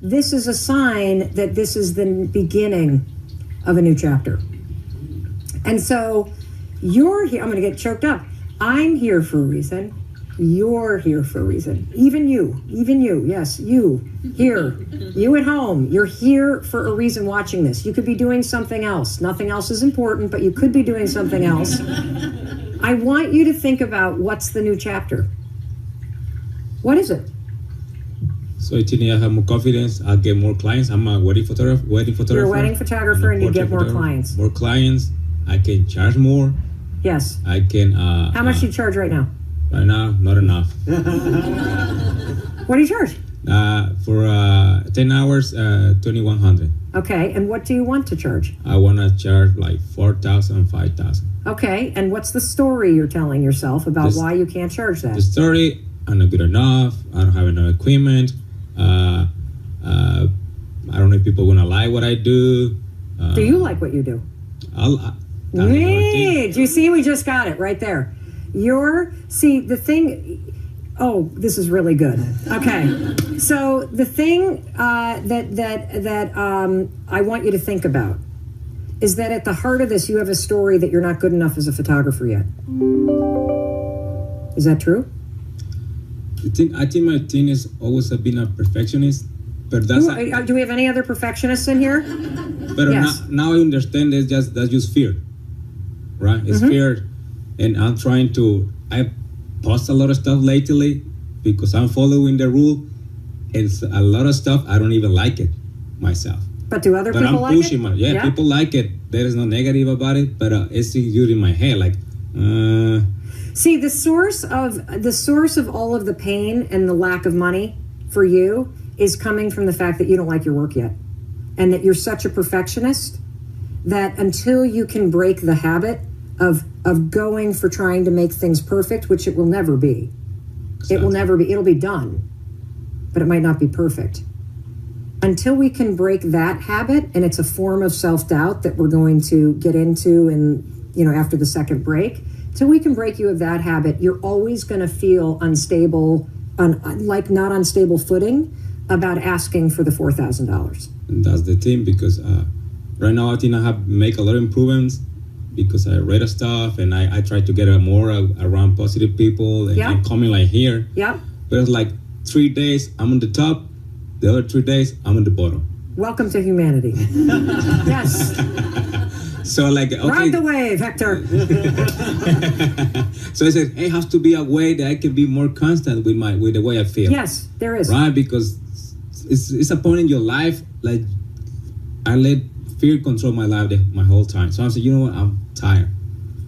this is a sign that this is the beginning of a new chapter. And so you're here. I'm going to get choked up. I'm here for a reason. You're here for a reason. Even you, yes, you here, you at home, you're here for a reason watching this. You could be doing something else. Nothing else is important, but you could be doing something else. I want you to think about what's the new chapter. What is it? So I think I have more confidence. I'll get more clients. I'm a wedding photographer. You're a wedding photographer and you get more clients. More clients. I can charge more. Yes. I can. How much do you charge right now? Right now, not enough. What do you charge? For 10 hours, 2,100. Okay, and what do you want to charge? I want to charge like 4,000, 5,000. Okay, and what's the story you're telling yourself about why you can't charge that? The story, I'm not good enough. I don't have enough equipment. I don't know if people are going to like what I do. Do you like what you do? Do you see? We just got it right there. The thing, this is really good. Okay. So the thing that I want you to think about is that at the heart of this, you have a story that you're not good enough as a photographer yet. Is that true? I think my thing is always been a perfectionist. But that's do we have any other perfectionists in here? But yes. now I understand that's just fear, right? It's fear, and I'm trying to. I post a lot of stuff lately because I'm following the rule, and a lot of stuff I don't even like it myself. But do other people like it? But I'm pushing people like it. There is no negative about it, but it's in my head like. See, the source of all of the pain and the lack of money for you is coming from the fact that you don't like your work yet, and that you're such a perfectionist that until you can break the habit of going for trying to make things perfect, which it will never be. Exactly. It will never be. It'll be done, but it might not be perfect. Until we can break that habit, and it's a form of self-doubt that we're going to get into after the second break, till we can break you of that habit, you're always going to feel unstable, not on stable footing about asking for the $4,000. And that's the thing, because right now I think I have make a lot of improvements because I read stuff and I try to get more around positive people and coming like here. Yeah. But it's like 3 days I'm on the top, the other 3 days I'm on the bottom. Welcome to humanity. Yes. So okay. Ride the wave, Hector. So I said, hey, it has to be a way that I can be more constant with the way I feel. Yes, there is. Right, because it's a point in your life, like I let fear control my life my whole time. So I'm saying, you know what, I'm tired.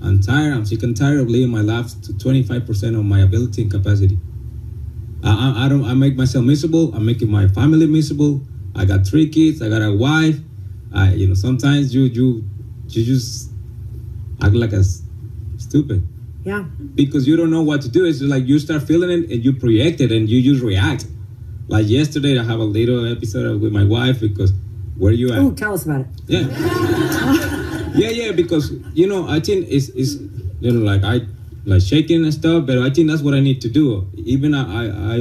I'm sick and tired of living my life to 25% of my ability and capacity. I make myself miserable. I'm making my family miserable. I got 3 kids. I got a wife. Sometimes you just act like a stupid. Yeah. Because you don't know what to do. It's like you start feeling it and you project it and you just react. Like yesterday, I have a little episode with my wife because where you at? Oh, tell us about it. Yeah. yeah, because, I think it's I shaking and stuff, but I think that's what I need to do. Even I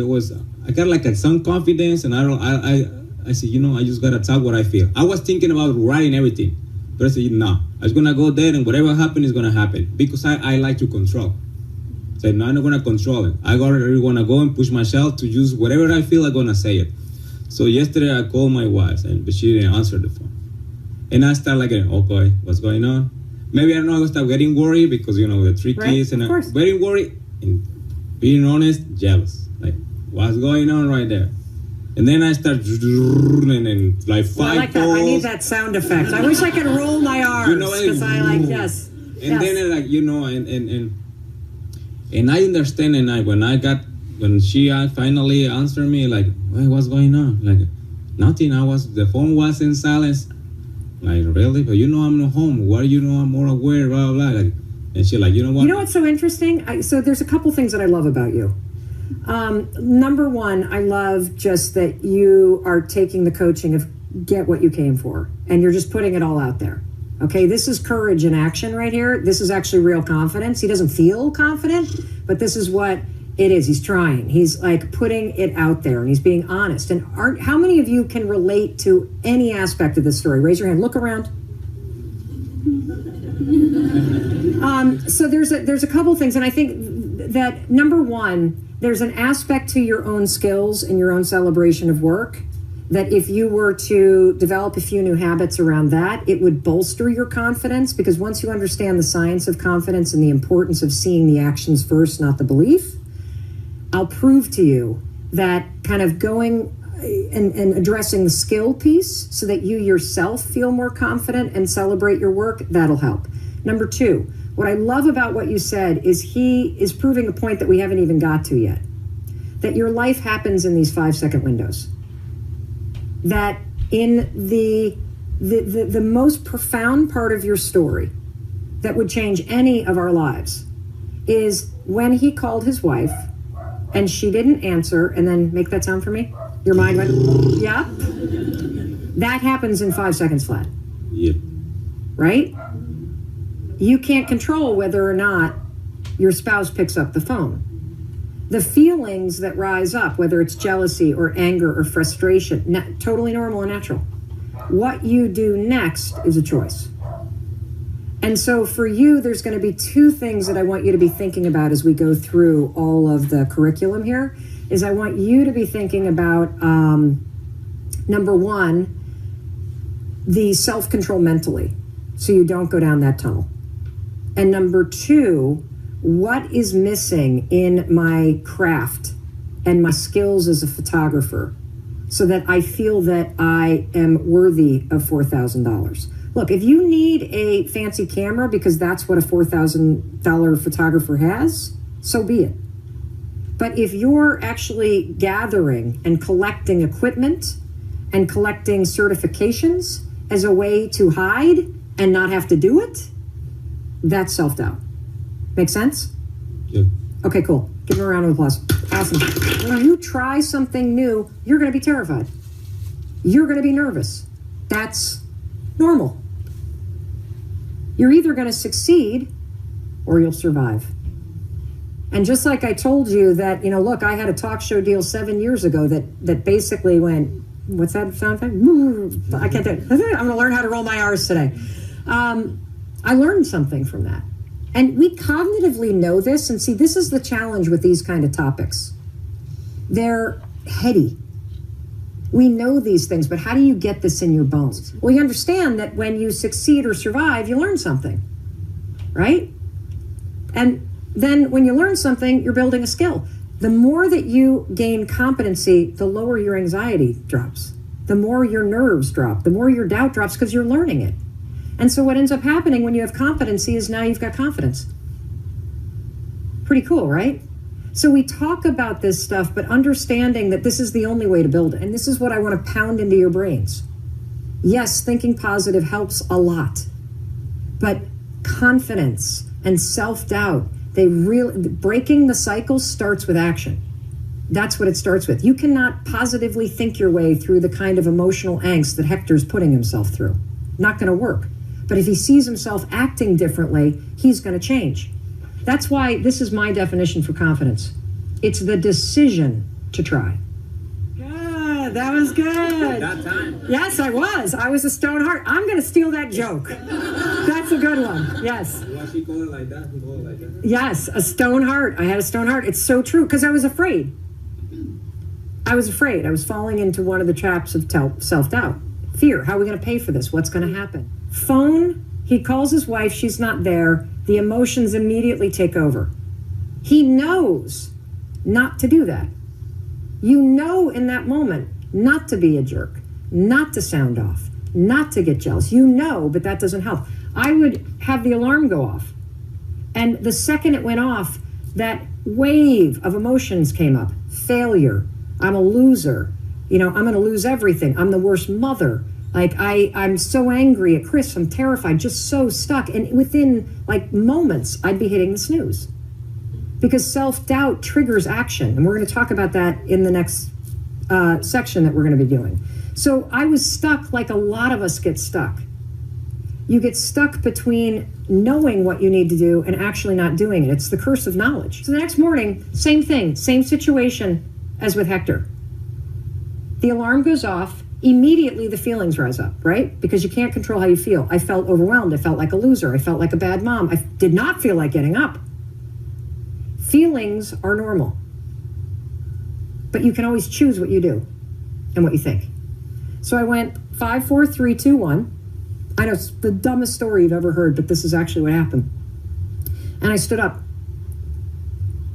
got like some confidence and I said, I just got to talk what I feel. I was thinking about writing everything, but I said, no, I'm going to go there and whatever happens is going to happen because I like to control. So no, I'm not going to control it. I really want to go and push myself to use whatever I feel I'm going to say it. So yesterday I called my wife, but she didn't answer the phone. And I started okay, what's going on? Maybe I don't know, I start getting worried because, the 3 kids and getting worried and being honest, jealous. Like, what's going on right there? And then I start and like 5 I like that. I need that sound effect. I wish I could roll my arms because I like yes. And then and I understand. And when she finally answered me, like, hey, what's going on? Like, nothing. The phone was in silence. Like, really? But I'm not home. Why I'm more aware? Blah blah. Like, and she like, you know what? You know what's so interesting? So there's a couple things that I love about you. Number one, I love just that you are taking the coaching of get what you came for, and you're just putting it all out there. Okay, this is courage in action right here. This is actually real confidence. He doesn't feel confident, but this is what It is. He's trying. He's like putting it out there, and he's being honest. And how many of you can relate to any aspect of this story? Raise your hand. Look around. So there's a couple things, and I think that number one, there's an aspect to your own skills and your own celebration of work that if you were to develop a few new habits around that, it would bolster your confidence, because once you understand the science of confidence and the importance of seeing the actions first, not the belief, I'll prove to you that kind of going and addressing the skill piece so that you yourself feel more confident and celebrate your work, that'll help. Number two, what I love about what you said is he is proving a point that we haven't even got to yet, that your life happens in these 5-second windows. That in the most profound part of your story that would change any of our lives is when he called his wife and she didn't answer, and then make that sound for me. Your mind went, yeah. That happens in 5 seconds flat. Yep. Right? You can't control whether or not your spouse picks up the phone. The feelings that rise up, whether it's jealousy or anger or frustration, totally normal and natural. What you do next is a choice. And so for you, there's going to be two things that I want you to be thinking about as we go through all of the curriculum here, is I want you to be thinking about, number one, the self-control mentally, so you don't go down that tunnel. And number two, what is missing in my craft and my skills as a photographer so that I feel that I am worthy of $4,000. Look, if you need a fancy camera because that's what a $4,000 photographer has, so be it. But if you're actually gathering and collecting equipment and collecting certifications as a way to hide and not have to do it, that's self-doubt. Make sense? Yep. Okay, cool. Give him a round of applause. Awesome. When you try something new, you're going to be terrified. You're going to be nervous. That's normal. You're either going to succeed or you'll survive. And just like I told you that, look, I had a talk show deal 7 years ago that basically went, what's that sound effect? I can't do it. I'm going to learn how to roll my R's today. I learned something from that. And we cognitively know this, and see, this is the challenge with these kind of topics. They're heady. We know these things, but how do you get this in your bones? Well, you understand that when you succeed or survive, you learn something, right? And then when you learn something, you're building a skill. The more that you gain competency, the lower your anxiety drops. The more your nerves drop, the more your doubt drops because you're learning it. And so what ends up happening when you have competency is now you've got confidence. Pretty cool, right? So we talk about this stuff, but understanding that this is the only way to build it. And this is what I want to pound into your brains. Yes, thinking positive helps a lot. But confidence and self-doubt, breaking the cycle starts with action. That's what it starts with. You cannot positively think your way through the kind of emotional angst that Hector's putting himself through. Not going to work. But if he sees himself acting differently, he's going to change. That's why this is my definition for confidence. It's the decision to try. Good. That was good. That time. Yes, I was. I was a stone heart. I'm going to steal that joke. That's a good one. Yes. Why she call it like that? He call it like that? Yes, a stone heart. I had a stone heart. It's so true because I was afraid. I was afraid. I was falling into one of the traps of self-doubt. Fear. How are we going to pay for this? What's going to happen? Phone. He calls his wife. She's not there. The emotions immediately take over. He knows not to do that. You know in that moment not to be a jerk, not to sound off, not to get jealous. You know, but that doesn't help. I would have the alarm go off. And the second it went off, that wave of emotions came up. Failure. I'm a loser. I'm going to lose everything. I'm the worst mother. I'm so angry at Chris. I'm terrified, just so stuck. And within moments, I'd be hitting the snooze. Because self-doubt triggers action. And we're going to talk about that in the next section that we're going to be doing. So I was stuck like a lot of us get stuck. You get stuck between knowing what you need to do and actually not doing it. It's the curse of knowledge. So the next morning, same thing, same situation as with Hector. The alarm goes off. Immediately the feelings rise up, right? Because you can't control how you feel. I felt overwhelmed. I felt like a loser. I felt like a bad mom. I did not feel like getting up. Feelings are normal. But you can always choose what you do and what you think. So I went 5, 4, 3, 2, 1. I know it's the dumbest story you've ever heard, but this is actually what happened. And I stood up.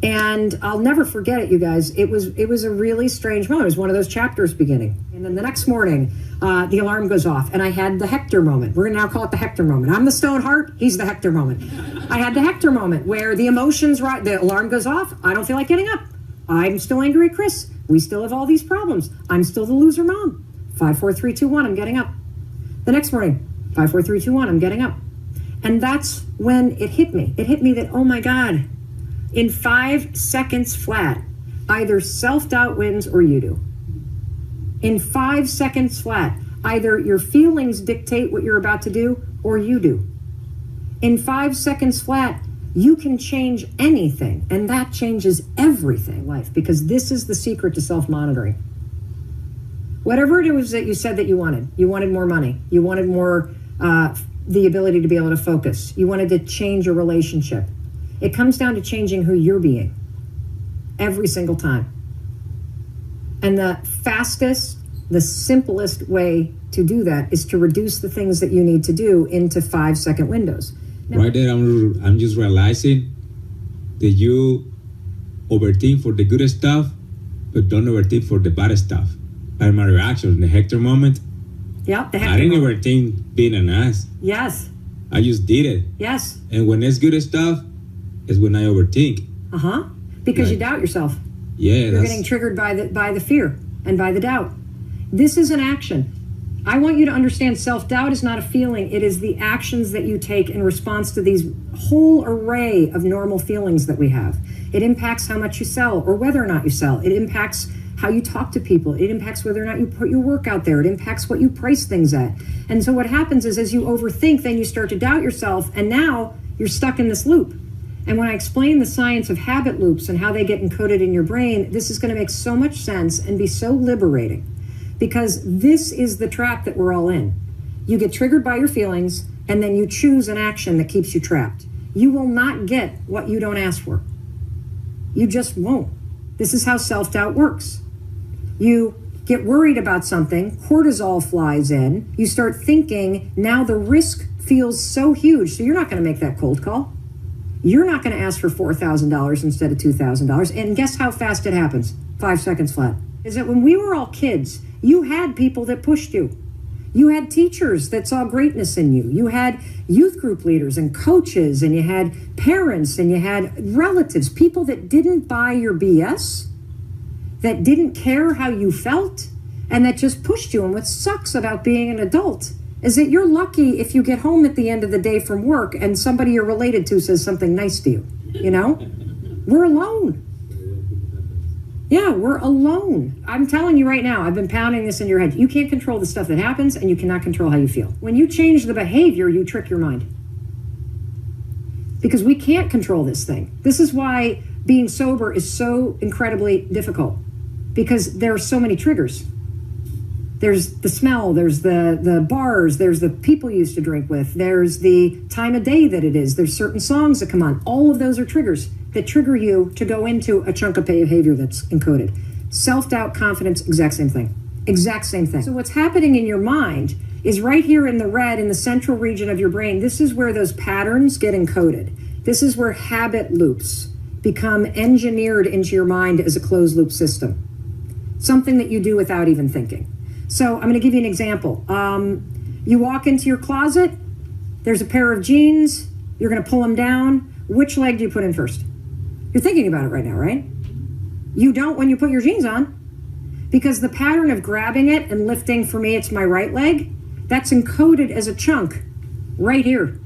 And I'll never forget it, you guys. It was a really strange moment. It was one of those chapters beginning. And then the next morning, the alarm goes off, and I had the Hector moment. We're going to now call it the Hector moment. I'm the stone heart. He's the Hector moment. I had the Hector moment where the emotions, the alarm goes off. I don't feel like getting up. I'm still angry at Chris. We still have all these problems. I'm still the loser mom. 5, 4, 3, 2, 1, I'm getting up. The next morning, 5, 4, 3, 2, 1, I'm getting up. And that's when it hit me. It hit me that, oh my God, in 5 seconds flat, either self-doubt wins or you do. In 5 seconds flat, either your feelings dictate what you're about to do or you do. In 5 seconds flat, you can change anything, and that changes everything in life, because this is the secret to self-monitoring. Whatever it was that you said that you wanted more money, you wanted more, the ability to be able to focus, you wanted to change your relationship. It comes down to changing who you're being every single time. And the fastest, the simplest way to do that is to reduce the things that you need to do into 5-second windows. Now, right there, I'm just realizing that you overthink for the good stuff, but don't overthink for the bad stuff. Like my reaction in the Hector moment. Yeah, the Hector I didn't moment. overthink being an ass. Yes. I just did it. Yes. And when it's good stuff, is when I overthink. Because you doubt yourself. Yeah, you're getting triggered by the fear and by the doubt. This is an action. I want you to understand self-doubt is not a feeling. It is the actions that you take in response to these whole array of normal feelings that we have. It impacts how much you sell or whether or not you sell. It impacts how you talk to people. It impacts whether or not you put your work out there. It impacts what you price things at. And so what happens is, as you overthink, then you start to doubt yourself, and now you're stuck in this loop. And when I explain the science of habit loops and how they get encoded in your brain, this is going to make so much sense and be so liberating, because this is the trap that we're all in. You get triggered by your feelings, and then you choose an action that keeps you trapped. You will not get what you don't ask for. You just won't. This is how self-doubt works. You get worried about something, cortisol flies in, you start thinking, now the risk feels so huge, so you're not going to make that cold call. You're not going to ask for $4,000 instead of $2,000. And guess how fast it happens? 5 seconds flat. Is that when we were all kids, you had people that pushed you. You had teachers that saw greatness in you. You had youth group leaders and coaches, and you had parents, and you had relatives, people that didn't buy your BS, that didn't care how you felt, and that just pushed you. And what sucks about being an adult is that you're lucky if you get home at the end of the day from work and somebody you're related to says something nice to you, you know? We're alone. Yeah, we're alone. I'm telling you right now, I've been pounding this in your head. You can't control the stuff that happens, and you cannot control how you feel. When you change the behavior, you trick your mind. Because we can't control this thing. This is why being sober is so incredibly difficult, because there are so many triggers. There's the smell, there's the bars, there's the people you used to drink with, there's the time of day that it is, there's certain songs that come on. All of those are triggers that trigger you to go into a chunk of behavior that's encoded. Self-doubt, confidence, exact same thing. Exact same thing. So what's happening in your mind is right here in the red, in the central region of your brain. This is where those patterns get encoded. This is where habit loops become engineered into your mind as a closed loop system. Something that you do without even thinking. So I'm going to give you an example. You walk into your closet, there's a pair of jeans, you're going to pull them down. Which leg do you put in first? You're thinking about it right now, right? You don't when you put your jeans on, because the pattern of grabbing it and lifting, for me, it's my right leg, that's encoded as a chunk right here.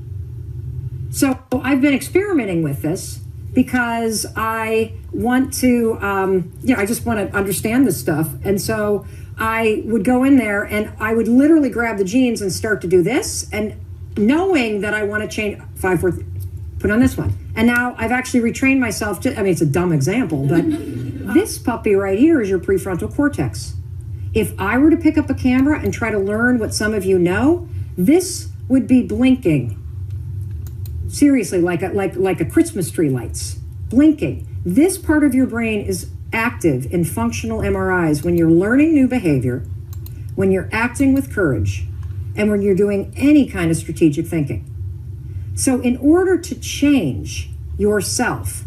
So I've been experimenting with this because I want to, I just want to understand this stuff. And so I would go in there and I would literally grab the jeans and start to do this. And knowing that I want to change 5, 4, put on this one. And now I've actually retrained myself to, I mean, it's a dumb example, but this puppy right here is your prefrontal cortex. If I were to pick up a camera and try to learn what some of you know, this would be blinking. Seriously, like a Christmas tree lights, blinking. This part of your brain is active in functional MRIs when you're learning new behavior, when you're acting with courage, and when you're doing any kind of strategic thinking. So in order to change yourself,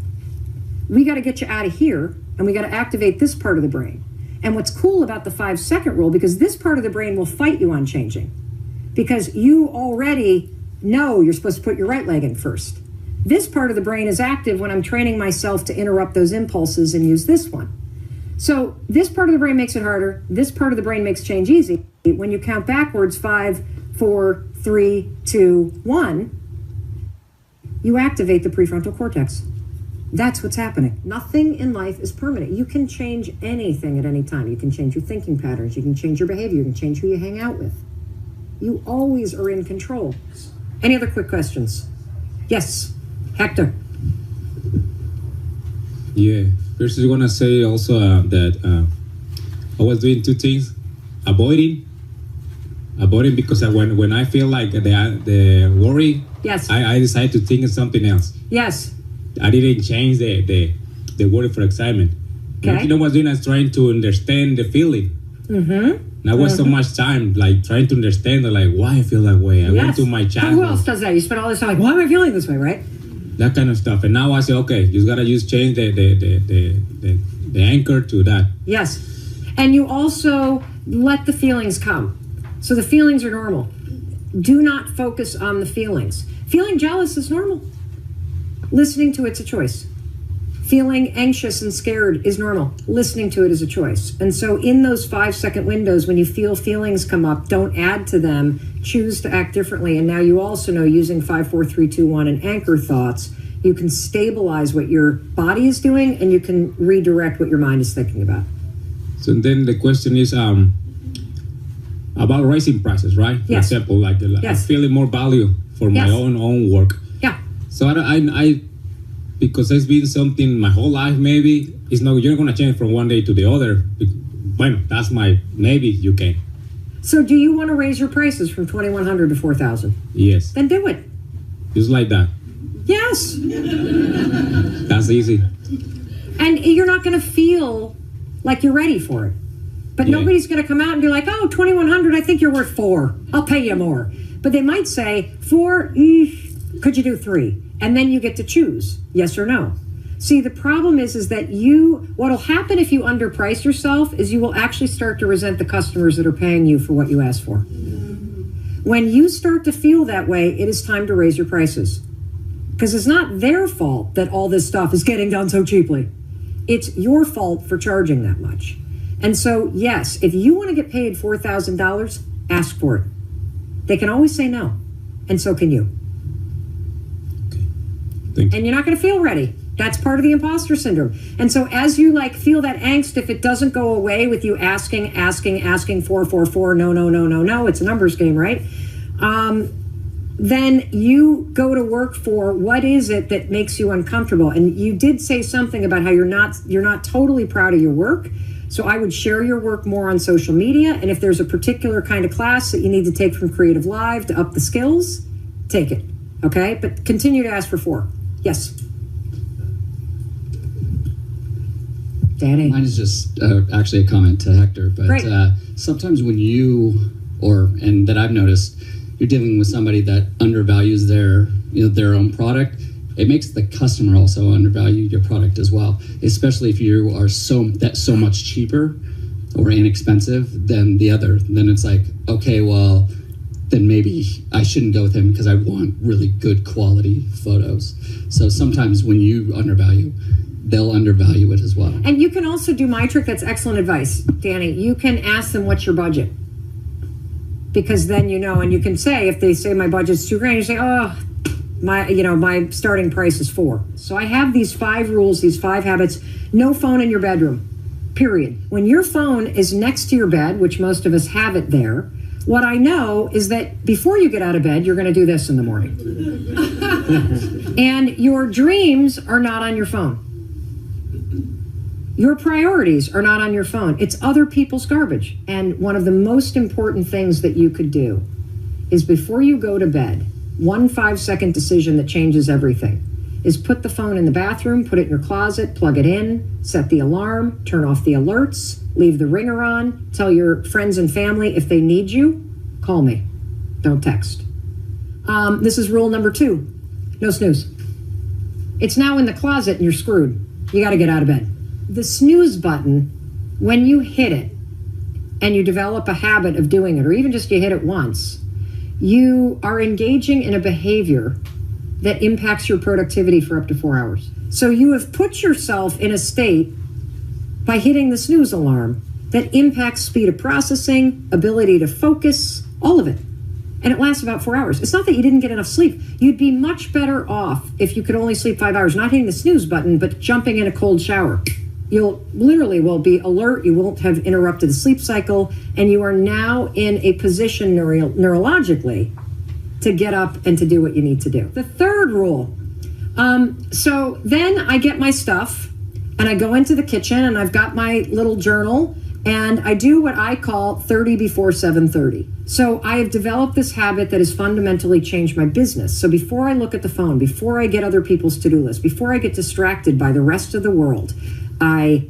we got to get you out of here, and we got to activate this part of the brain. And what's cool about the 5-second rule, because this part of the brain will fight you on changing, because you already know you're supposed to put your right leg in first. This part of the brain is active when I'm training myself to interrupt those impulses and use this one. So this part of the brain makes it harder. This part of the brain makes change easy. When you count backwards, 5, 4, 3, 2, 1, you activate the prefrontal cortex. That's what's happening. Nothing in life is permanent. You can change anything at any time. You can change your thinking patterns. You can change your behavior. You can change who you hang out with. You always are in control. Any other quick questions? Yes, Hector. Yeah, first I want to say also that I was doing 2 things. Avoiding because when I feel like the worry, yes, I decide to think of something else. Yes. I didn't change the word for excitement. Okay. You know what I was doing? I was trying to understand the feeling. Mm-hmm. And I was so much time like trying to understand like why I feel that way. I went to my childhood. Who else does that? You spend all this time like, why am I feeling this way, right? That kind of stuff. And now I say, okay, you gotta change the anchor to that. Yes. And you also let the feelings come. So the feelings are normal. Do not focus on the feelings. Feeling jealous is normal. Listening to it's a choice. Feeling anxious and scared is normal. Listening to it is a choice. And so in those 5-second windows, when you feel feelings come up, don't add to them. Choose to act differently. And now you also know using 5, 4, 3, 2, 1 and anchor thoughts, you can stabilize what your body is doing and you can redirect what your mind is thinking about. So then the question is about raising prices, right? Yes. For example, like yes. feeling more value for my own work. Yeah. So I because it's been something my whole life, maybe it's not, you're not going to change from one day to the other. Bueno, that's my, maybe you can. So do you want to raise your prices from 2,100 to 4,000? Yes. Then do it. Just like that. Yes. That's easy. And you're not going to feel like you're ready for it. But nobody's going to come out and be like, oh, 2,100, I think you're worth 4. I'll pay you more. But they might say, 4, could you do 3? And then you get to choose, yes or no. See, the problem is that what'll happen if you underprice yourself is you will actually start to resent the customers that are paying you for what you asked for. When you start to feel that way, it is time to raise your prices. Because it's not their fault that all this stuff is getting done so cheaply. It's your fault for charging that much. And so, yes, if you want to get paid $4,000, ask for it. They can always say no, and so can you. And you're not going to feel ready. That's part of the imposter syndrome. And so as you feel that angst, if it doesn't go away with you asking 4, no, it's a numbers game, right? Then you go to work for what is it that makes you uncomfortable. And you did say something about how you're not totally proud of your work. So I would share your work more on social media. And if there's a particular kind of class that you need to take from Creative Live to up the skills, take it. Okay? But continue to ask for 4. Yes. Danny. Mine is just actually a comment to Hector, but sometimes when and that I've noticed, you're dealing with somebody that undervalues their own product, it makes the customer also undervalue your product as well, especially if you are so much cheaper or inexpensive than the other. Then it's like, okay, well, then maybe I shouldn't go with him because I want really good quality photos. So sometimes when you undervalue, they'll undervalue it as well. And you can also do my trick. That's excellent advice, Danny. You can ask them, what's your budget? Because then and you can say, if they say my budget's $2,000, you say, oh, my starting price is 4. So I have these 5 rules, these 5 habits. No phone in your bedroom, period. When your phone is next to your bed, which most of us have it there, What I know is that before you get out of bed, you're going to do this in the morning. And your dreams are not on your phone. Your priorities are not on your phone. It's other people's garbage. And one of the most important things that you could do is before you go to bed, one 5-second decision that changes everything is put the phone in the bathroom, put it in your closet, plug it in, set the alarm, turn off the alerts, leave the ringer on, tell your friends and family if they need you, call me. Don't text. This is rule number 2, no snooze. It's now in the closet and you're screwed. You got to get out of bed. The snooze button, when you hit it and you develop a habit of doing it, or even just you hit it once, you are engaging in a behavior that impacts your productivity for up to 4 hours. So you have put yourself in a state by hitting the snooze alarm that impacts speed of processing, ability to focus, all of it. And it lasts about 4 hours. It's not that you didn't get enough sleep. You'd be much better off if you could only sleep 5 hours, not hitting the snooze button, but jumping in a cold shower. You'll literally will be alert, you won't have interrupted the sleep cycle, and you are now in a position neurologically to get up and to do what you need to do. The third rule, so then I get my stuff and I go into the kitchen and I've got my little journal and I do what I call 30 before 7:30. So I have developed this habit that has fundamentally changed my business. So before I look at the phone, before I get other people's to-do list, before I get distracted by the rest of the world, I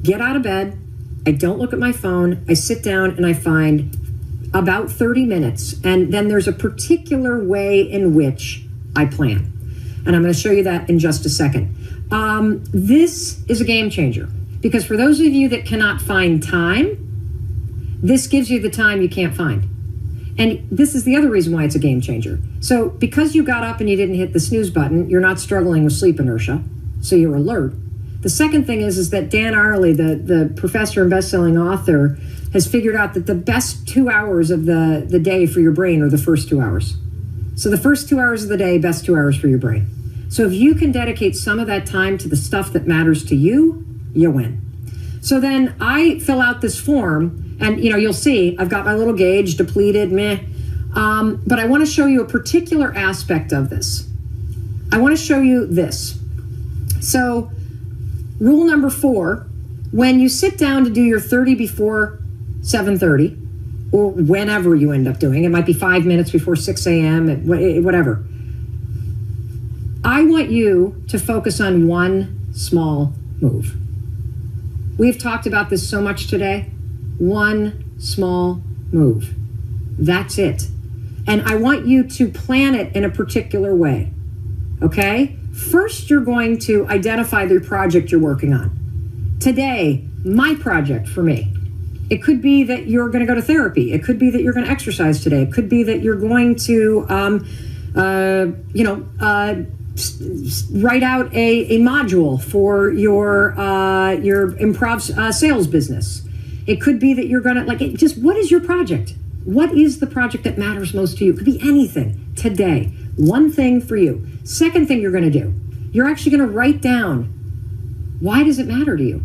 get out of bed, I don't look at my phone, I sit down and I find about 30 minutes. And then there's a particular way in which I plan. And I'm going to show you that in just a second. This is a game changer because for those of you that cannot find time, this gives you the time you can't find. And this is the other reason why it's a game changer. So because you got up and you didn't hit the snooze button, you're not struggling with sleep inertia, so you're alert. The second thing is that Dan Ariely, the professor and best-selling author, has figured out that the best 2 hours of the day for your brain are the first 2 hours. So the first 2 hours of the day, best 2 hours for your brain. So if you can dedicate some of that time to the stuff that matters to you, you win. So then I fill out this form, and you'll see I've got my little gauge, depleted, meh. But I want to show you a particular aspect of this. I want to show you this. So rule number 4, when you sit down to do your 30 before 7:30, or whenever you end up doing, it might be 5 minutes before 6 a.m., whatever. I want you to focus on one small move. We've talked about this so much today. One small move. That's it. And I want you to plan it in a particular way. Okay? First, you're going to identify the project you're working on. Today, my project for me. It could be that you're going to go to therapy. It could be that you're going to exercise today. It could be that you're going to, write out a module for your improv sales business. It could be that you're going to, what is your project? What is the project that matters most to you? It could be anything today. One thing for you. Second thing you're going to do, you're actually going to write down, why does it matter to you?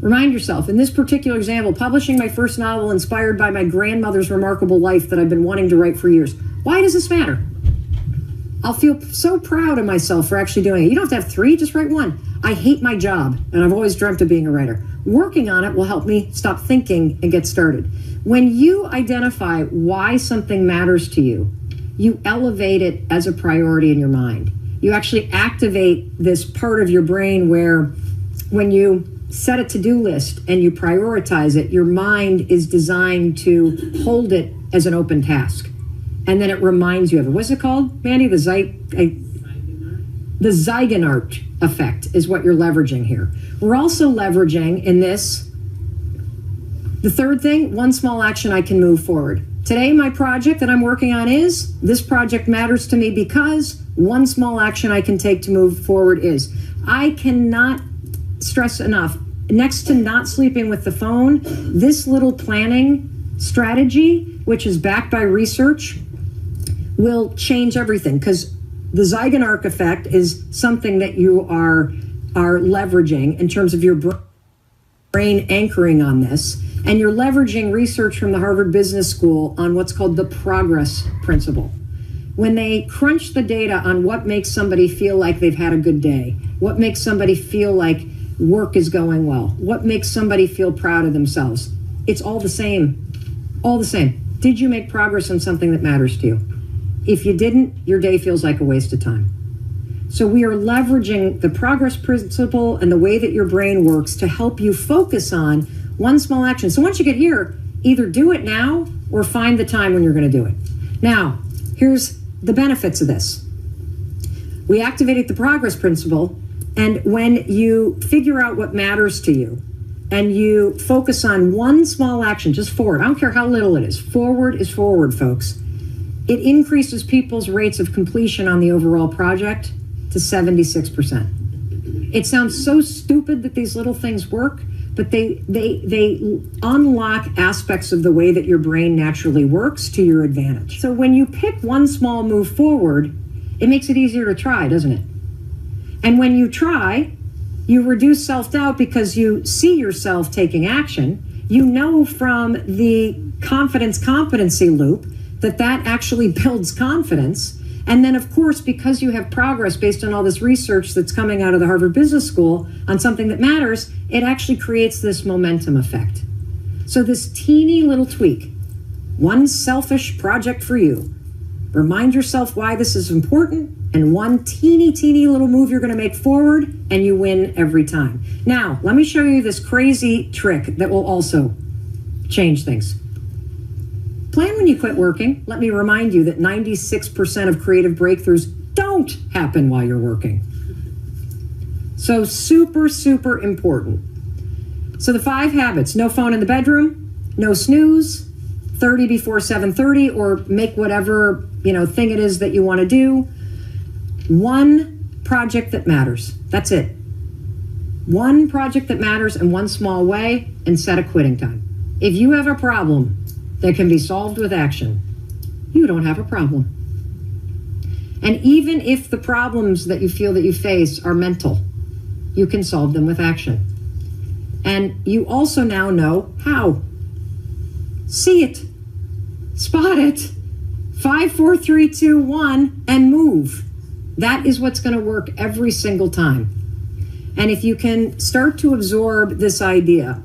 Remind yourself, in this particular example, publishing my first novel inspired by my grandmother's remarkable life that I've been wanting to write for years. Why does this matter? I'll feel so proud of myself for actually doing it. You don't have to have 3, just write 1. I hate my job, and I've always dreamt of being a writer. Working on it will help me stop thinking and get started. When you identify why something matters to you, you elevate it as a priority in your mind. You actually activate this part of your brain where when you set a to-do list and you prioritize it, your mind is designed to hold it as an open task. And then it reminds you of it. What's it called, Mandy? The Zeigarnik effect is what you're leveraging here. We're also leveraging in this, the third thing, one small action I can move forward. Today, my project that I'm working on is, this project matters to me because one small action I can take to move forward is. I cannot stress enough, next to not sleeping with the phone, this little planning strategy, which is backed by research, will change everything, because the Zeigarnik effect is something that you are leveraging in terms of your brain. brain anchoring on this, and you're leveraging research from the Harvard Business School on what's called the progress principle. When they crunch the data on what makes somebody feel like they've had a good day, what makes somebody feel like work is going well, what makes somebody feel proud of themselves, it's all the same. All the same. Did you make progress on something that matters to you? If you didn't, your day feels like a waste of time. So we are leveraging the progress principle and the way that your brain works to help you focus on one small action. So once you get here, either do it now or find the time when you're going to do it. Now, here's the benefits of this. We activated the progress principle, and when you figure out what matters to you and you focus on one small action, just forward, I don't care how little it is, forward is forward, folks. It increases people's rates of completion on the overall project to 76%. It sounds so stupid that these little things work, but they unlock aspects of the way that your brain naturally works to your advantage. So when you pick one small move forward, it makes it easier to try, doesn't it? And when you try, you reduce self-doubt because you see yourself taking action. You know from the confidence competency loop that actually builds confidence. And then, of course, because you have progress based on all this research that's coming out of the Harvard Business School on something that matters, it actually creates this momentum effect. So this teeny little tweak, one selfish project for you, remind yourself why this is important, and one teeny little move you're going to make forward, and you win every time. Now, let me show you this crazy trick that will also change things. Plan when you quit working. Let me remind you that 96% of creative breakthroughs don't happen while you're working. So super important. So the 5 habits: no phone in the bedroom, no snooze, 30 before 7:30, or make whatever thing it is that you want to do. One project that matters. That's it. One project that matters in one small way, and set a quitting time. If you have a problem that can be solved with action, you don't have a problem. And even if the problems that you feel that you face are mental, you can solve them with action. And you also now know how. See it, spot it, 5, 4, 3, 2, 1, and move. That is what's going to work every single time. And if you can start to absorb this idea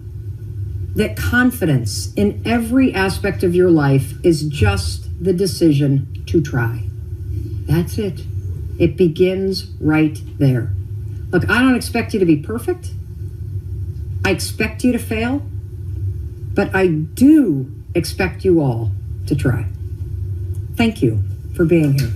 that confidence in every aspect of your life is just the decision to try. That's it. It begins right there. Look, I don't expect you to be perfect. I expect you to fail, but I do expect you all to try. Thank you for being here.